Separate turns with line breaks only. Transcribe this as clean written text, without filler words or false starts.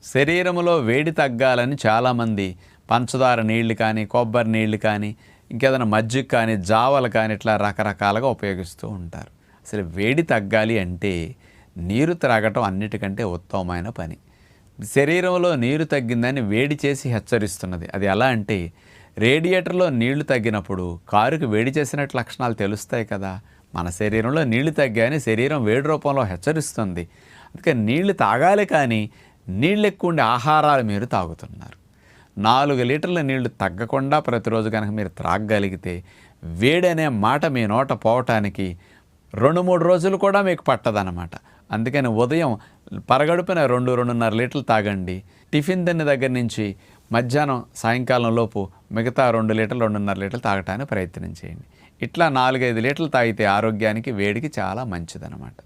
శరీరంలో వేడి తగ్గాలని చాలామంది పంచదార నీళ్లు కానీ, కొబ్బరి నీళ్లు కానీ, ఇంకేదైనా మజ్జిగ కానీ, జావలు కానీ ఇట్లా రకరకాలుగా ఉపయోగిస్తూ ఉంటారు. అసలు వేడి తగ్గాలి అంటే నీరు త్రాగటం అన్నిటికంటే ఉత్తమమైన పని. శరీరంలో నీరు తగ్గిందని వేడి చేసి హెచ్చరిస్తున్నది. అది ఎలా అంటే రేడియేటర్లో నీళ్లు తగ్గినప్పుడు కారుకి వేడి చేసినట్టు లక్షణాలు తెలుస్తాయి కదా. మన శరీరంలో నీళ్లు తగ్గాయని శరీరం వేడి రూపంలో హెచ్చరిస్తుంది. అందుకే నీళ్లు తాగాలి, కానీ నీళ్ళు ఎక్కువ ఉండే ఆహారాలు మీరు తాగుతున్నారు. 4 లీటర్ల నీళ్లు తగ్గకుండా ప్రతిరోజు కనుక మీరు త్రాగగలిగితే వేడి అనే మాట మీ నోట పోవటానికి 2-3 రోజులు కూడా మీకు పట్టదనమాట. అందుకని ఉదయం పరగడుపున 2-2.5 లీటర్లు తాగండి. టిఫిన్ తిన్న దగ్గర నుంచి మధ్యాహ్నం సాయంకాలం లోపు మిగతా 2 లీటర్లు 2.5 లీటర్లు తాగటానికి ప్రయత్నం చేయండి. ఇట్లా 4-5 లీటర్లు తాగితే ఆరోగ్యానికి వేడికి చాలా మంచిదన్నమాట.